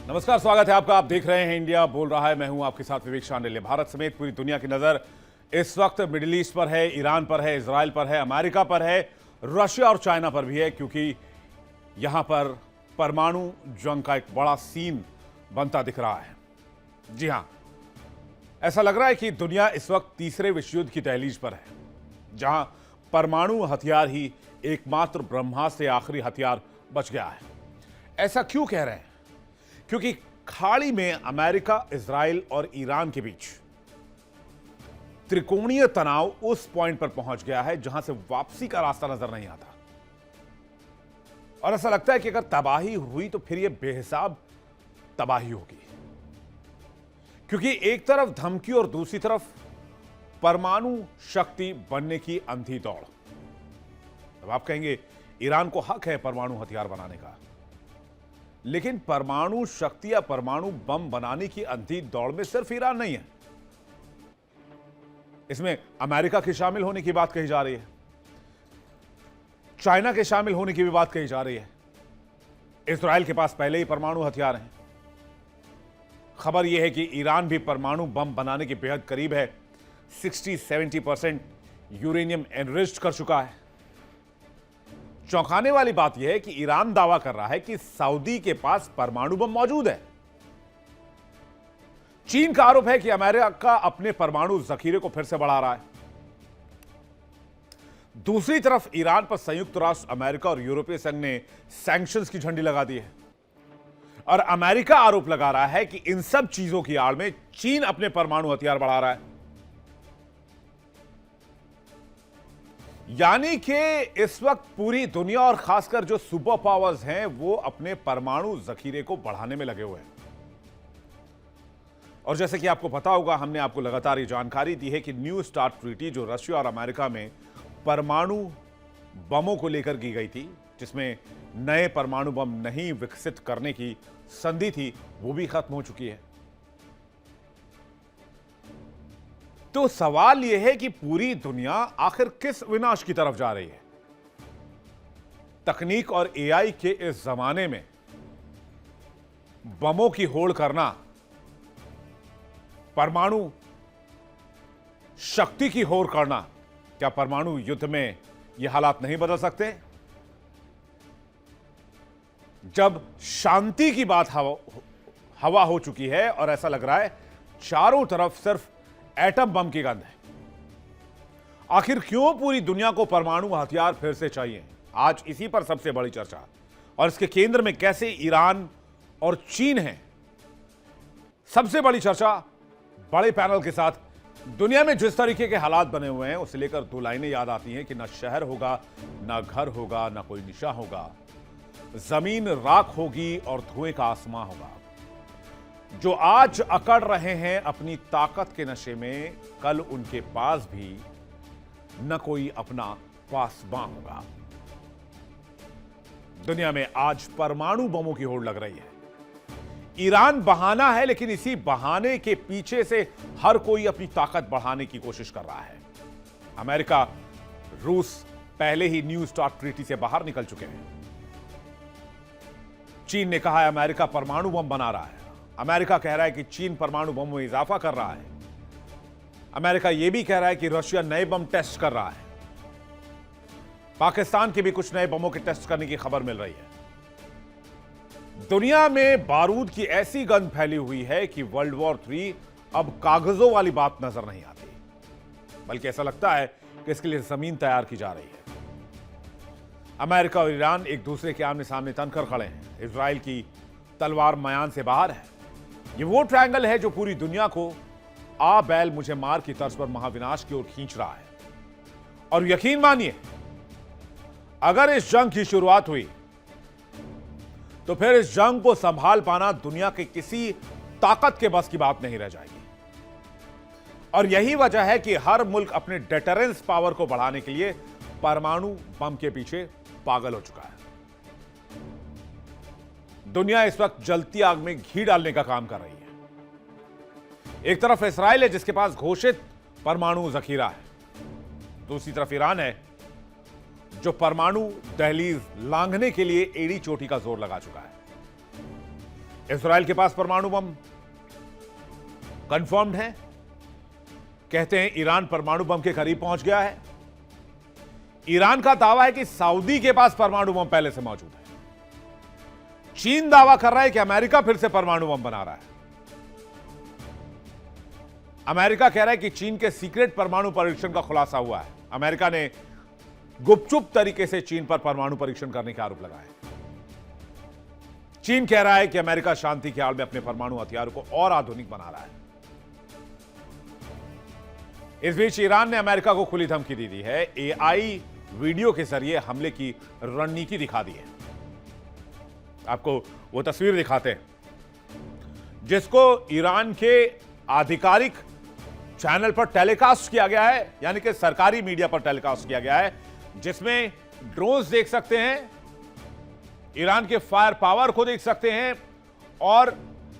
नमस्कार, स्वागत है आपका। आप देख रहे हैं इंडिया बोल रहा है। मैं हूं आपके साथ विवेक शांडिल्य। भारत समेत पूरी दुनिया की नजर इस वक्त मिडिल ईस्ट पर है, ईरान पर है, इजराइल पर है, अमेरिका पर है, रशिया और चाइना पर भी है, क्योंकि यहां पर परमाणु जंग का एक बड़ा सीन बनता दिख रहा है। जी हां, ऐसा लग रहा है कि दुनिया इस वक्त तीसरे विश्व युद्ध की दहलीज पर है, जहां परमाणु हथियार ही एकमात्र ब्रह्मास्त्र या आखिरी हथियार बच गया है। ऐसा क्यों कह रहे हैं? क्योंकि खाड़ी में अमेरिका, इजराइल और ईरान के बीच त्रिकोणीय तनाव उस पॉइंट पर पहुंच गया है जहां से वापसी का रास्ता नजर नहीं आता। और ऐसा लगता है कि अगर तबाही हुई तो फिर यह बेहिसाब तबाही होगी, क्योंकि एक तरफ धमकी और दूसरी तरफ परमाणु शक्ति बनने की अंधी दौड़। अब आप कहेंगे ईरान को हक है परमाणु हथियार बनाने का, लेकिन परमाणु शक्ति या परमाणु बम बनाने की अंधी दौड़ में सिर्फ ईरान नहीं है। इसमें अमेरिका के शामिल होने की बात कही जा रही है, चाइना के शामिल होने की भी बात कही जा रही है। इजराइल के पास पहले ही परमाणु हथियार हैं। खबर यह है कि ईरान भी परमाणु बम बनाने के बेहद करीब है। 60-70% यूरेनियम एनरिच्ड कर चुका है। चौंकाने वाली बात यह है कि ईरान दावा कर रहा है कि सऊदी के पास परमाणु बम मौजूद है। चीन का आरोप है कि अमेरिका अपने परमाणु जखीरे को फिर से बढ़ा रहा है। दूसरी तरफ ईरान पर संयुक्त राष्ट्र अमेरिका और यूरोपीय संघ ने सैंक्शंस की झंडी लगा दी है, और अमेरिका आरोप लगा रहा है कि इन सब चीजों की आड़ में चीन अपने परमाणु हथियार बढ़ा रहा है। यानी कि इस वक्त पूरी दुनिया और खासकर जो सुपर पावर्स हैं वो अपने परमाणु जखीरे को बढ़ाने में लगे हुए हैं। और जैसे कि आपको पता होगा, हमने आपको लगातार ये जानकारी दी है कि न्यू स्टार्ट ट्रीटी जो रशिया और अमेरिका में परमाणु बमों को लेकर की गई थी, जिसमें नए परमाणु बम नहीं विकसित करने की संधि थी, वो भी खत्म हो चुकी है। तो सवाल यह है कि पूरी दुनिया आखिर किस विनाश की तरफ जा रही है? तकनीक और एआई के इस जमाने में बमों की होड़ करना, परमाणु शक्ति की होड़ करना, क्या परमाणु युद्ध में यह हालात नहीं बदल सकते? जब शांति की बात हवा हो चुकी है और ऐसा लग रहा है चारों तरफ सिर्फ एटम बम की गंध है। आखिर क्यों पूरी दुनिया को परमाणु हथियार फिर से चाहिए? आज इसी पर सबसे बड़ी चर्चा, और इसके केंद्र में कैसे ईरान और चीन है। सबसे बड़ी चर्चा बड़े पैनल के साथ। दुनिया में जिस तरीके के हालात बने हुए हैं उसे लेकर दो लाइनें याद आती हैं कि ना शहर होगा, ना घर होगा, ना कोई निशा होगा, जमीन राख होगी और धुएं का आसमां होगा। जो आज अकड़ रहे हैं अपनी ताकत के नशे में, कल उनके पास भी न कोई अपना पासबां होगा। दुनिया में आज परमाणु बमों की होड़ लग रही है। ईरान बहाना है, लेकिन इसी बहाने के पीछे से हर कोई अपनी ताकत बढ़ाने की कोशिश कर रहा है। अमेरिका, रूस पहले ही न्यू स्टार्ट ट्रीटी से बाहर निकल चुके हैं। चीन ने कहा है अमेरिका परमाणु बम बना रहा है। अमेरिका कह रहा है कि चीन परमाणु बम में इजाफा कर रहा है। अमेरिका यह भी कह रहा है कि रशिया नए बम टेस्ट कर रहा है। पाकिस्तान के भी कुछ नए बमों के टेस्ट करने की खबर मिल रही है। दुनिया में बारूद की ऐसी गंध फैली हुई है कि वर्ल्ड वॉर 3 अब कागजों वाली बात नजर नहीं आती, बल्कि ऐसा लगता है कि इसके लिए जमीन तैयार की जा रही है। अमेरिका और ईरान एक दूसरे के आमने सामने तनकर खड़े हैं। इजराइल की तलवार मयान से बाहर है। ये वो ट्रायंगल है जो पूरी दुनिया को आ बैल मुझे मार की तर्ज पर महाविनाश की ओर खींच रहा है। और यकीन मानिए, अगर इस जंग की शुरुआत हुई तो फिर इस जंग को संभाल पाना दुनिया के किसी ताकत के बस की बात नहीं रह जाएगी। और यही वजह है कि हर मुल्क अपने डेटरेंस पावर को बढ़ाने के लिए परमाणु बम के पीछे पागल हो चुका है। दुनिया इस वक्त जलती आग में घी डालने का काम कर रही है। एक तरफ इस्राइल है जिसके पास घोषित परमाणु जखीरा है, दूसरी तरफ ईरान है जो परमाणु दहलीज लांघने के लिए एड़ी चोटी का जोर लगा चुका है। इजराइल के पास परमाणु बम कंफर्म्ड है। कहते हैं ईरान परमाणु बम के करीब पहुंच गया है। ईरान का दावा है कि सऊदी के पास परमाणु बम पहले से मौजूद है। चीन दावा कर रहा है कि अमेरिका फिर से परमाणु बम बना रहा है। अमेरिका कह रहा है कि चीन के सीक्रेट परमाणु परीक्षण का खुलासा हुआ है। अमेरिका ने गुपचुप तरीके से चीन पर परमाणु परीक्षण करने के आरोप लगाए। चीन कह रहा है कि अमेरिका शांति की आड़ में अपने परमाणु हथियारों को और आधुनिक बना रहा है। इस बीच ईरान ने अमेरिका को खुली धमकी दे दी है। एआई वीडियो के जरिए हमले की रणनीति दिखा दी है। आपको वो तस्वीर दिखाते हैं जिसको ईरान के आधिकारिक चैनल पर टेलीकास्ट किया गया है, यानी कि सरकारी मीडिया पर टेलीकास्ट किया गया है, जिसमें ड्रोन्स देख सकते हैं, ईरान के फायर पावर को देख सकते हैं और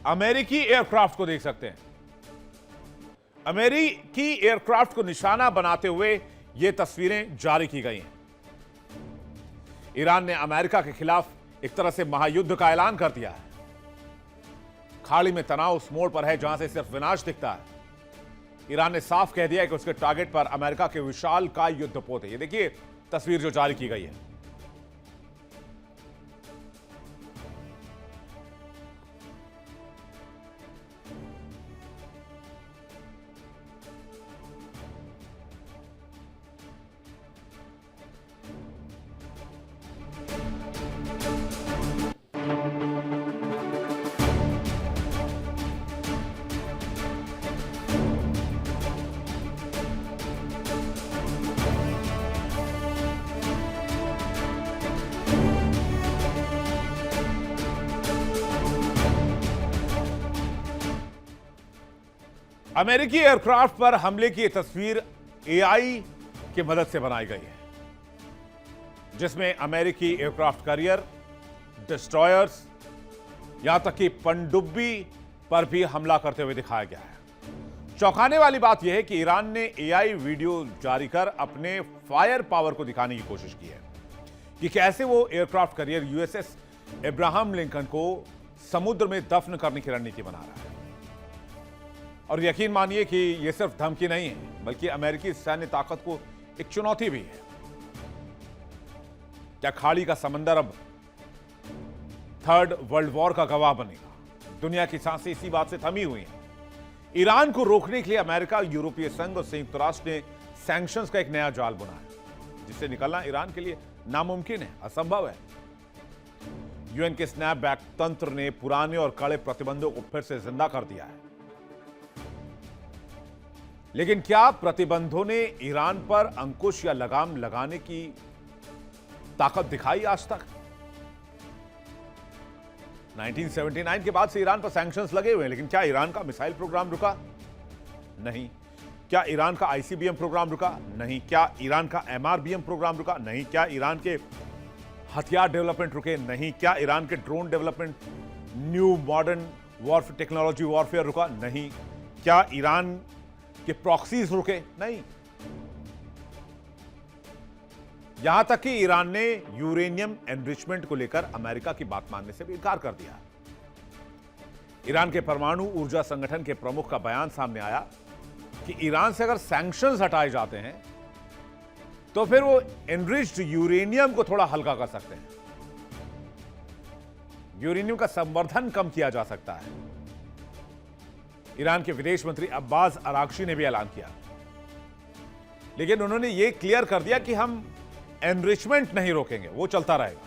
अमेरिकी एयरक्राफ्ट को देख सकते हैं। अमेरिकी एयरक्राफ्ट को निशाना बनाते हुए यह तस्वीरें जारी की गई हैं। ईरान ने अमेरिका के खिलाफ एक तरह से महायुद्ध का ऐलान कर दिया है। खाड़ी में तनाव उस मोड़ पर है जहां से सिर्फ विनाश दिखता है। ईरान ने साफ कह दिया है कि उसके टारगेट पर अमेरिका के विशालकाय युद्धपोत है। ये देखिए तस्वीर जो जारी की गई है। अमेरिकी एयरक्राफ्ट पर हमले की तस्वीर एआई की मदद से बनाई गई है, जिसमें अमेरिकी एयरक्राफ्ट कैरियर, डिस्ट्रॉयर्स, यहां तक कि पनडुब्बी पर भी हमला करते हुए दिखाया गया है। चौंकाने वाली बात यह है कि ईरान ने एआई वीडियो जारी कर अपने फायर पावर को दिखाने की कोशिश की है कि कैसे वो aircraft carrier USS Abraham Lincoln को समुद्र में दफन करने की रणनीति बना रहा है। और यकीन मानिए कि यह सिर्फ धमकी नहीं है, बल्कि अमेरिकी सैन्य ताकत को एक चुनौती भी है। क्या खाड़ी का समंदर अब थर्ड वर्ल्ड वॉर का गवाह बनेगा? दुनिया की सांसें इसी बात से थमी हुई हैं। ईरान को रोकने के लिए अमेरिका, यूरोपीय संघ और संयुक्त राष्ट्र ने सैंक्शंस का एक नया जाल बुना है, जिससे निकलना ईरान के लिए नामुमकिन है, असंभव है। यूएन के स्नैपबैक तंत्र ने पुराने और कड़े प्रतिबंधों को फिर से जिंदा कर दिया है। लेकिन क्या प्रतिबंधों ने ईरान पर अंकुश या लगाम लगाने की ताकत दिखाई आज तक? 1979 के बाद से ईरान पर सैंक्शंस लगे हुए हैं, लेकिन क्या ईरान का मिसाइल प्रोग्राम रुका? नहीं। क्या ईरान का आईसीबीएम प्रोग्राम रुका? नहीं। क्या ईरान का एमआरबीएम प्रोग्राम रुका? नहीं। क्या ईरान के हथियार डेवलपमेंट रुके? नहीं। क्या ईरान के drone development, new modern warfare technology warfare रुका? नहीं। क्या ईरान के प्रॉक्सीज रुके? नहीं। यहां तक कि ईरान ने यूरेनियम एनरिचमेंट को लेकर अमेरिका की बात मानने से भी इनकार कर दिया। ईरान के परमाणु ऊर्जा संगठन के प्रमुख का बयान सामने आया कि ईरान से अगर सैंक्शंस हटाए जाते हैं तो फिर वो एनरिच्ड यूरेनियम को थोड़ा हल्का कर सकते हैं, यूरेनियम का संवर्धन कम किया जा सकता है। ईरान के विदेश मंत्री अब्बास अरागची ने भी ऐलान किया, लेकिन उन्होंने यह क्लियर कर दिया कि हम एनरिचमेंट नहीं रोकेंगे, वो चलता रहेगा।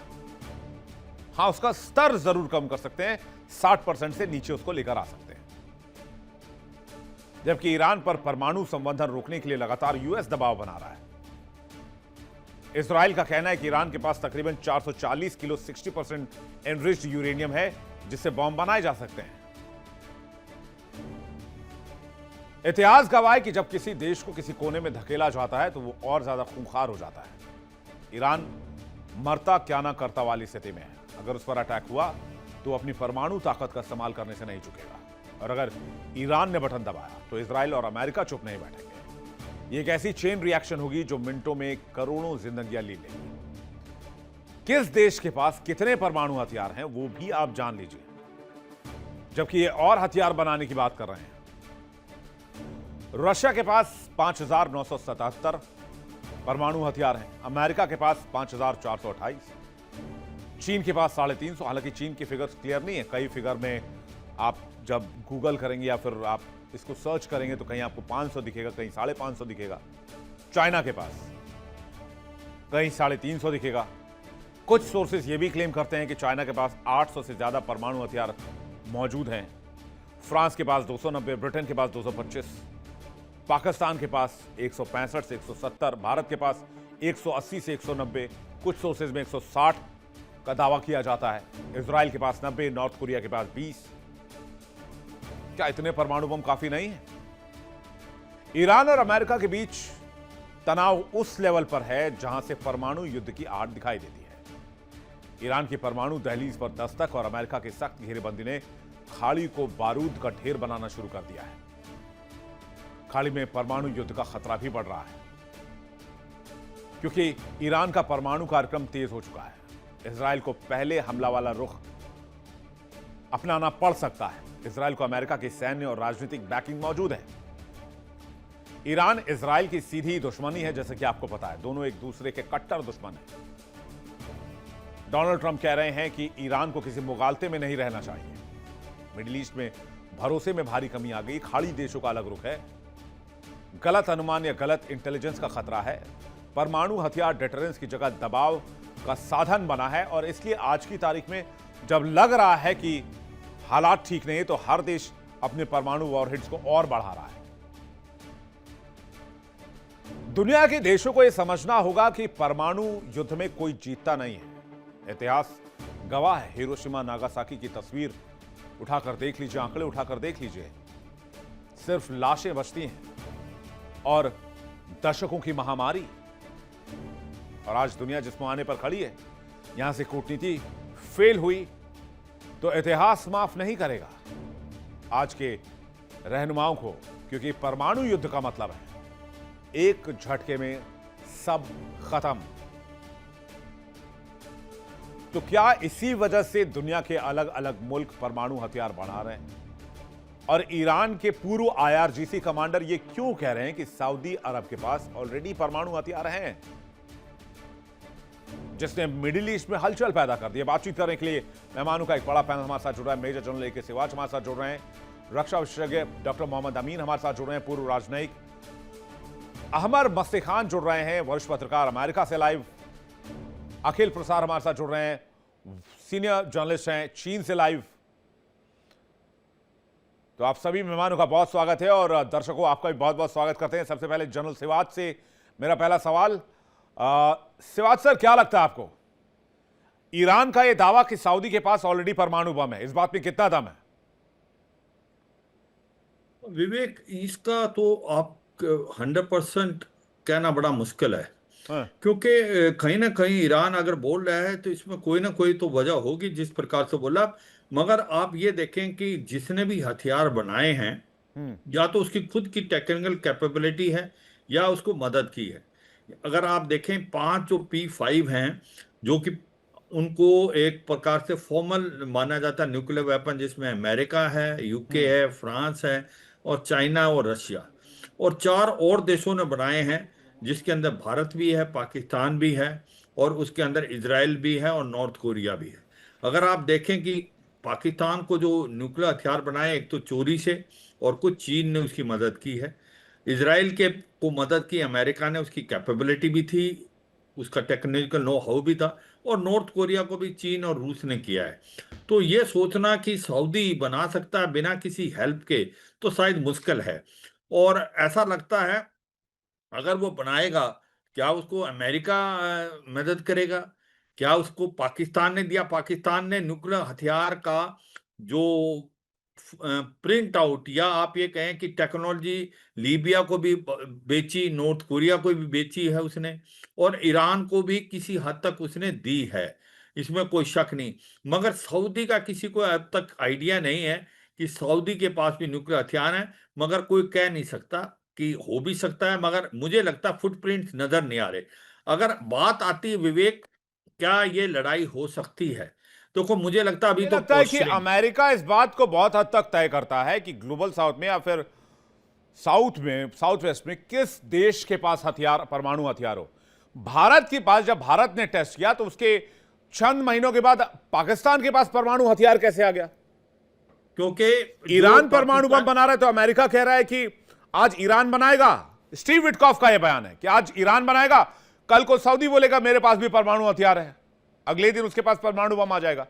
हां, उसका स्तर जरूर कम कर सकते हैं, 60% से नीचे उसको लेकर आ सकते हैं। जबकि ईरान पर परमाणु संवर्धन रोकने के लिए लगातार यूएस दबाव बना रहा है। इजराइल का कहना है कि ईरान के पास तकरीबन 440 किलो 60% एनरिच्ड यूरेनियम है, जिससे बॉम्ब बनाए जा सकते हैं। इतिहास गवाह है कि जब किसी देश को किसी कोने में धकेला जाता है तो वो और ज्यादा खूंखार हो जाता है। ईरान मरता क्या ना करता वाली स्थिति में है। अगर उस पर अटैक हुआ तो अपनी परमाणु ताकत का इस्तेमाल करने से नहीं चुकेगा, और अगर ईरान ने बटन दबाया तो इजराइल और अमेरिका चुप नहीं बैठेंगे। ये एक ऐसी चेन रिएक्शन होगी जो मिनटों में करोड़ों जिंदगियां ले लेगी। किस देश के पास कितने परमाणु हथियार हैं वो भी आप जान लीजिए। जबकि ये और हथियार बनाने की बात कर रहे हैं। रशिया के पास 5,977 परमाणु हथियार हैं, अमेरिका के पास 5,428, चीन के पास 350। हालांकि चीन की फिगर्स क्लियर नहीं है, कई फिगर में आप जब गूगल करेंगे या फिर आप इसको सर्च करेंगे तो कहीं आपको 500 दिखेगा, कहीं 550 दिखेगा। चाइना के पास कहीं 350 दिखेगा। कुछ सोर्सेस ये भी क्लेम करते हैं कि चाइना के पास 800 से ज्यादा परमाणु हथियार मौजूद हैं। फ्रांस के पास 290, ब्रिटेन के पास 225, पाकिस्तान के पास 165 से 170, भारत के पास 180 से 190, कुछ सोर्सेज में 160 का दावा किया जाता है। इजराइल के पास 90, नॉर्थ कोरिया के पास 20। क्या इतने परमाणु बम काफी नहीं है? ईरान और अमेरिका के बीच तनाव उस लेवल पर है जहां से परमाणु युद्ध की आड़ दिखाई देती है। ईरान की परमाणु दहलीज पर दस्तक और अमेरिका की सख्त घेरेबंदी ने खाड़ी को बारूद का ढेर बनाना शुरू कर दिया है। खाड़ी में परमाणु युद्ध का खतरा भी बढ़ रहा है क्योंकि ईरान का परमाणु कार्यक्रम तेज हो चुका है। इजराइल को पहले हमला वाला रुख अपनाना पड़ सकता है। इजराइल को अमेरिका की सैन्य और राजनीतिक बैकिंग मौजूद है। ईरान इजराइल की सीधी दुश्मनी है, जैसे कि आपको पता है, दोनों एक दूसरे के कट्टर दुश्मन हैं। डोनाल्ड ट्रंप कह रहे हैं कि ईरान को किसी मुगालते में नहीं रहना चाहिए। मिडिल ईस्ट में भरोसे में भारी कमी आ गई, खाड़ी देशों का अलग रुख है, गलत अनुमान या गलत इंटेलिजेंस का खतरा है। परमाणु हथियार डिटरेंस की जगह दबाव का साधन बना है और इसलिए आज की तारीख में जब लग रहा है कि हालात ठीक नहीं है तो हर देश अपने परमाणु वॉरहेड्स को और बढ़ा रहा है। दुनिया के देशों को यह समझना होगा कि परमाणु युद्ध में कोई जीतता नहीं है। इतिहास गवाह है। हिरोशिमा नागासाकी की तस्वीर उठाकर देख लीजिए, आंकड़े उठाकर देख लीजिए, सिर्फ लाशें बचती हैं और दशकों की महामारी। और आज दुनिया जिस मुहाने पर खड़ी है, यहां से कूटनीति फेल हुई तो इतिहास माफ नहीं करेगा आज के रहनुमाओं को, क्योंकि परमाणु युद्ध का मतलब है एक झटके में सब खत्म। तो क्या इसी वजह से दुनिया के अलग अलग मुल्क परमाणु हथियार बढ़ा रहे हैं? और ईरान के पूर्व आईआरजीसी कमांडर ये क्यों कह रहे हैं कि सऊदी अरब के पास ऑलरेडी परमाणु हथियार हैं, जिसने मिडिल ईस्ट में हलचल पैदा कर दी? बातचीत करने के लिए मेहमानों का एक बड़ा पैनल हमारे साथ जुड़ रहा है। Major general A K. सिवाच हमारे साथ जुड़ रहे हैं, रक्षा विशेषज्ञ डॉक्टर मोहम्मद अमीन हमारे साथ जुड़ रहे हैं, पूर्व राजनयिक अहमर मस्ती खान जुड़ रहे हैं, वरिष्ठ पत्रकार अमेरिका से लाइव, अखिल प्रसाद हमारे साथ जुड़ रहे हैं, सीनियर जर्नलिस्ट हैं चीन से लाइव। तो आप सभी मेहमानों का बहुत स्वागत है और दर्शकों आपका भी बहुत बहुत स्वागत करते हैं। सबसे पहले जनरल सिवाच से मेरा पहला सवाल। सिवाच सर, क्या लगता है आपको, ईरान का यह दावा कि सऊदी के पास ऑलरेडी परमाणु बम है, इस बात में कितना दम है? विवेक, इसका तो आप 100% कहना बड़ा मुश्किल है। हाँ। क्योंकि कहीं ना कहीं ईरान अगर बोल रहा है तो इसमें कोई ना कोई तो वजह होगी जिस प्रकार से बोला। मगर आप ये देखें कि जिसने भी हथियार बनाए हैं, या तो उसकी खुद की टेक्निकल कैपेबिलिटी है या उसको मदद की है। अगर आप देखें 5 जो P5 हैं, जो कि उनको एक प्रकार से फॉर्मल माना जाता है न्यूक्लियर वेपन, जिसमें अमेरिका है, यूके है, फ्रांस है और चाइना और रशिया, और 4 और देशों ने बनाए हैं, जिसके अंदर भारत भी है, पाकिस्तान भी है और उसके अंदर इजराइल भी है और नॉर्थ कोरिया भी है। अगर आप देखें कि पाकिस्तान को जो न्यूक्लियर हथियार बनाए, एक तो चोरी से और कुछ चीन ने उसकी मदद की है, इजराइल के को मदद की अमेरिका ने, उसकी कैपेबिलिटी भी थी, उसका टेक्निकल नो हाउ भी था, और नॉर्थ कोरिया को भी चीन और रूस ने किया है। तो ये सोचना कि सऊदी बना सकता है बिना किसी हेल्प के तो शायद मुश्किल है। और ऐसा लगता है अगर वो बनाएगा, क्या उसको अमेरिका मदद करेगा? क्या उसको पाकिस्तान ने दिया? पाकिस्तान ने न्यूक्लियर हथियार का जो प्रिंट आउट, या आप ये कहें कि टेक्नोलॉजी, लीबिया को भी बेची, नॉर्थ कोरिया को भी बेची है उसने, और ईरान को भी किसी हद तक उसने दी है, इसमें कोई शक नहीं। मगर सऊदी का किसी को अब तक आइडिया नहीं है कि सऊदी के पास भी न्यूक्लियर हथियार है। मगर कोई कह नहीं सकता कि हो भी सकता है, मगर मुझे लगता है फुटप्रिंट नजर नहीं आ रहे। अगर बात आती है विवेक, क्या ये लड़ाई हो सकती है, देखो मुझे लगता है अभी मुझे तो लगता है कि पोस्चरिंग। अमेरिका इस बात को बहुत हद तक तय करता है कि ग्लोबल साउथ में या फिर साउथ में, साउथ वेस्ट में किस देश के पास हथियार, परमाणु हथियार हो। भारत के पास, जब भारत ने टेस्ट किया तो उसके चंद महीनों के बाद पाकिस्तान के पास परमाणु हथियार कैसे आ गया? क्योंकि जो ईरान परमाणु बम पाकिस्तान, बना रहा है तो अमेरिका कह रहा है कि आज ईरान बनाएगा। स्टीव विटकॉफ का यह बयान है कि आज ईरान बनाएगा, कल को सऊदी बोलेगा मेरे पास भी परमाणु हथियार है, अगले दिन उसके पास परमाणु बम आ जाएगा।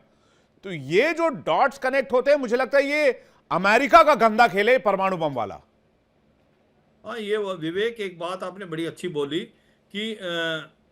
तो ये जो डॉट्स कनेक्ट होते हैं, मुझे लगता है ये अमेरिका का गंदा खेल है परमाणु बम वाला। हाँ ये विवेक एक बात आपने बड़ी अच्छी बोली कि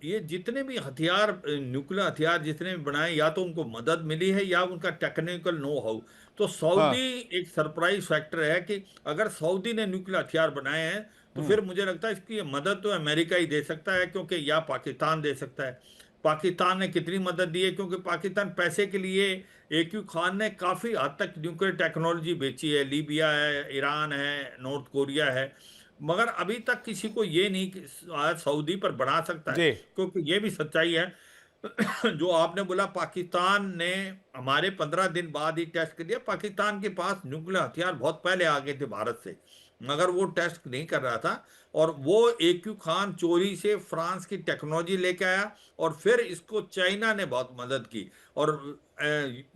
ये जितने भी हथियार, न्यूक्लियर हथियार जितने भी बनाए, या तो उनको मदद मिली है या उनका टेक्निकल नो हाउ। तो सऊदी हाँ। एक सरप्राइज फैक्टर है कि अगर सऊदी ने न्यूक्लियर हथियार बनाए हैं तो फिर मुझे लगता है इसकी मदद तो अमेरिका ही दे सकता है, क्योंकि या पाकिस्तान दे सकता है। पाकिस्तान ने कितनी मदद दी है, क्योंकि पाकिस्तान पैसे के लिए, AQ खान ने काफी हद तक न्यूक्लियर टेक्नोलॉजी बेची है, लीबिया है, ईरान है, नॉर्थ कोरिया है, मगर अभी तक किसी को ये नहीं कि आज सऊदी पर बढ़ा सकता है। जी। क्योंकि ये भी सच्चाई है जो आपने बोला, पाकिस्तान ने हमारे 15 दिन बाद ही टेस्ट कर दिया। पाकिस्तान के पास न्यूक्लियर हथियार बहुत पहले आ गए थे भारत से, मगर वो टेस्ट नहीं कर रहा था। और वो AQ खान चोरी से फ्रांस की टेक्नोलॉजी लेके आया, और फिर इसको चाइना ने बहुत मदद की। और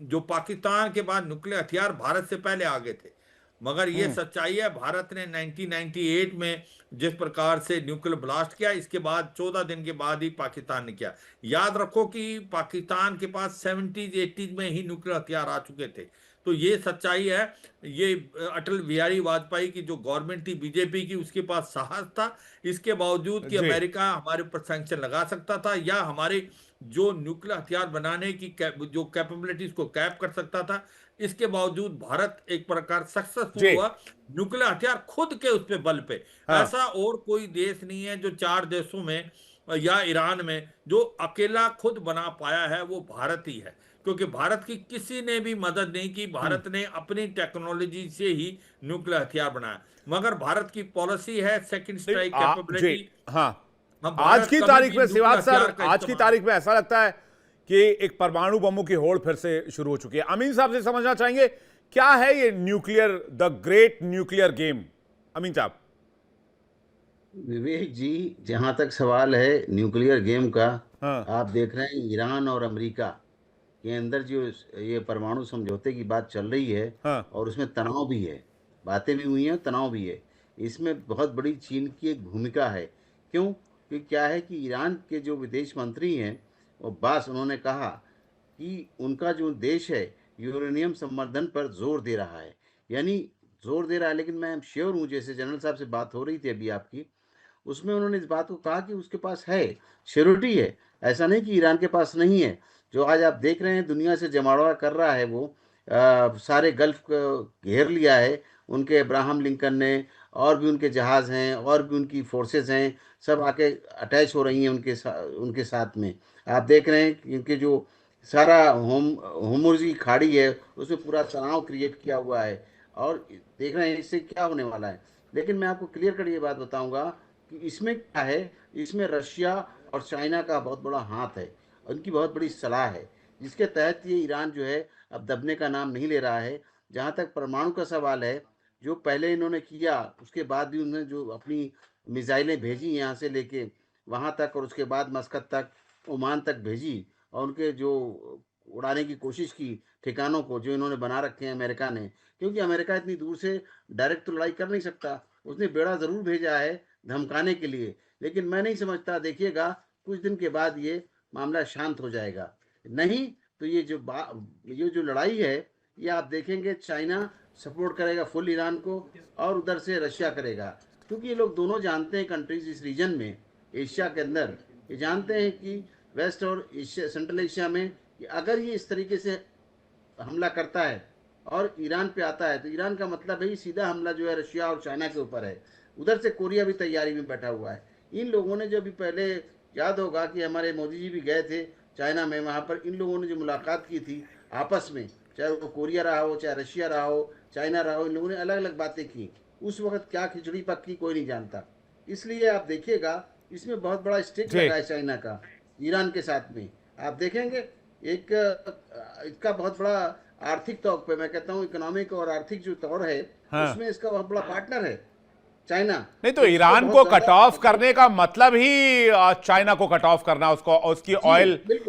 जो पाकिस्तान के पास न्यूक्लियर हथियार भारत से पहले आ गए थे। मगर ये सच्चाई है, भारत ने 1998 में जिस प्रकार से न्यूक्लियर ब्लास्ट किया, इसके बाद 14 दिन के बाद ही पाकिस्तान ने किया। याद रखो कि पाकिस्तान के पास 70s 80s में ही न्यूक्लियर हथियार आ चुके थे। तो ये सच्चाई है। ये अटल बिहारी वाजपेयी की जो गवर्नमेंट थी बीजेपी की, उसके पास साहस था, इसके बावजूद कि जी। अमेरिका हमारे ऊपर सैंक्शन लगा सकता था, या हमारे जो न्यूक्लियर हथियार बनाने की जो कैपेबिलिटीज को कैप कर सकता था, इसके बावजूद भारत एक प्रकार सक्सेसफुल जी। हुआ न्यूक्लियर हथियार खुद के उस पे बल पे। हाँ। ऐसा और कोई देश नहीं है जो 4 देशों में या ईरान में जो अकेला खुद बना पाया है, वो भारत ही है। क्योंकि भारत की किसी ने भी मदद नहीं की, भारत ने अपनी टेक्नोलॉजी से ही न्यूक्लियर हथियार बनाया। मगर भारत की पॉलिसी है सेकंड नहीं, स्ट्राइक जी। कैपेबिलिटी। हाँ। हम आज भारत की कभी तारीख भी में न्यूक्लियर सिवाज सर, हथियार का आज की इस्तेमाल। तारीख में ऐसा लगता है कि एक परमाणु बमों की होड़ फिर से शुरू हो चुकी है। अमीन साहब से समझना चाहेंगे क्या है ये nuclear, the great nuclear game? Amin साहब। विवेक जी, जहां तक सवाल है न्यूक्लियर गेम का, हाँ। आप देख रहे हैं ईरान और अमेरिका के अंदर जो ये परमाणु समझौते की बात चल रही है, हाँ। और उसमें तनाव भी है, बातें भी हुई हैं, तनाव भी है। इसमें बहुत बड़ी चीन की एक भूमिका है। क्यों? कि क्या है कि ईरान के जो विदेश मंत्री हैं, वो अब्बास, उन्होंने कहा कि उनका जो देश है यूरेनियम संवर्धन पर जोर दे रहा है। यानी जोर दे रहा है, लेकिन मैं श्योर हूँ, जैसे जनरल साहब से बात हो रही थी अभी आपकी, उसमें उन्होंने इस बात को कहा कि उसके पास है, श्योरिटी है। ऐसा नहीं कि ईरान के पास नहीं है। जो आज आप देख रहे हैं दुनिया से जमावड़ा कर रहा है, वो सारे गल्फ को घेर लिया है। उनके अब्राहम लिंकन ने, और भी उनके जहाज़ हैं, और भी उनकी फोर्सेस हैं, सब आके अटैच हो रही हैं उनके साथ में। आप देख रहे हैं कि इनके जो सारा होमुर्ज की खाड़ी है, उसमें पूरा तनाव क्रिएट किया हुआ है, और देख रहे हैं इससे क्या होने वाला है। लेकिन मैं आपको क्लियर कट ये बात बताऊंगा कि इसमें क्या है, इसमें रशिया और चाइना का बहुत बड़ा हाथ है, उनकी बहुत बड़ी सलाह है, जिसके तहत ये ईरान जो है अब दबने का नाम नहीं ले रहा है। जहाँ तक परमाणु का सवाल है, जो पहले इन्होंने किया, उसके बाद भी उन्होंने जो अपनी मिसाइलें भेजी यहाँ से लेके वहाँ तक, और उसके बाद मस्कत तक, ओमान तक भेजी, और उनके जो उड़ाने की कोशिश की ठिकानों को जो इन्होंने बना रखे हैं अमेरिका ने, क्योंकि अमेरिका इतनी दूर से डायरेक्ट तो लड़ाई कर नहीं सकता। उसने बेड़ा ज़रूर भेजा है धमकाने के लिए, लेकिन मैं नहीं समझता, देखिएगा कुछ दिन के बाद ये मामला शांत हो जाएगा। नहीं तो ये जो लड़ाई है, ये आप देखेंगे चाइना सपोर्ट करेगा फुल ईरान को, और उधर से रशिया करेगा। क्योंकि ये लोग दोनों जानते हैं, कंट्रीज इस रीजन में, एशिया के अंदर, ये जानते हैं कि वेस्ट और एशिया, सेंट्रल एशिया में, कि अगर ये इस तरीके से हमला करता है और ईरान पे आता है, तो ईरान का मतलब है सीधा हमला जो है रशिया और चाइना के ऊपर है। उधर से कोरिया भी तैयारी में बैठा हुआ है। इन लोगों ने जो भी पहले, याद होगा कि हमारे मोदी जी भी गए थे चाइना में, वहाँ पर इन लोगों ने जो मुलाकात की थी आपस में, चाहे वो कोरिया रहा हो, चाहे रशिया रहा हो, चाइना रहा हो, इन लोगों ने अलग अलग बातें की। उस वक्त क्या खिचड़ी पक्की कोई नहीं जानता। इसलिए आप देखिएगा इसमें बहुत बड़ा स्टेक जी। लगा है चाइना का ईरान के साथ में। आप देखेंगे एक इसका बहुत बड़ा आर्थिक तौर पे, मैं कहता हूँ इकोनॉमिक और आर्थिक जो तौर है, हाँ। उसमें इसका बहुत बड़ा पार्टनर है चाइना। नहीं तो इससे ईरान बहुत को ज्यादा कट ऑफ करने का मतलब ही चाइना को कट ऑफ करना, उसको उसकी जी ऑयल बिल्कुल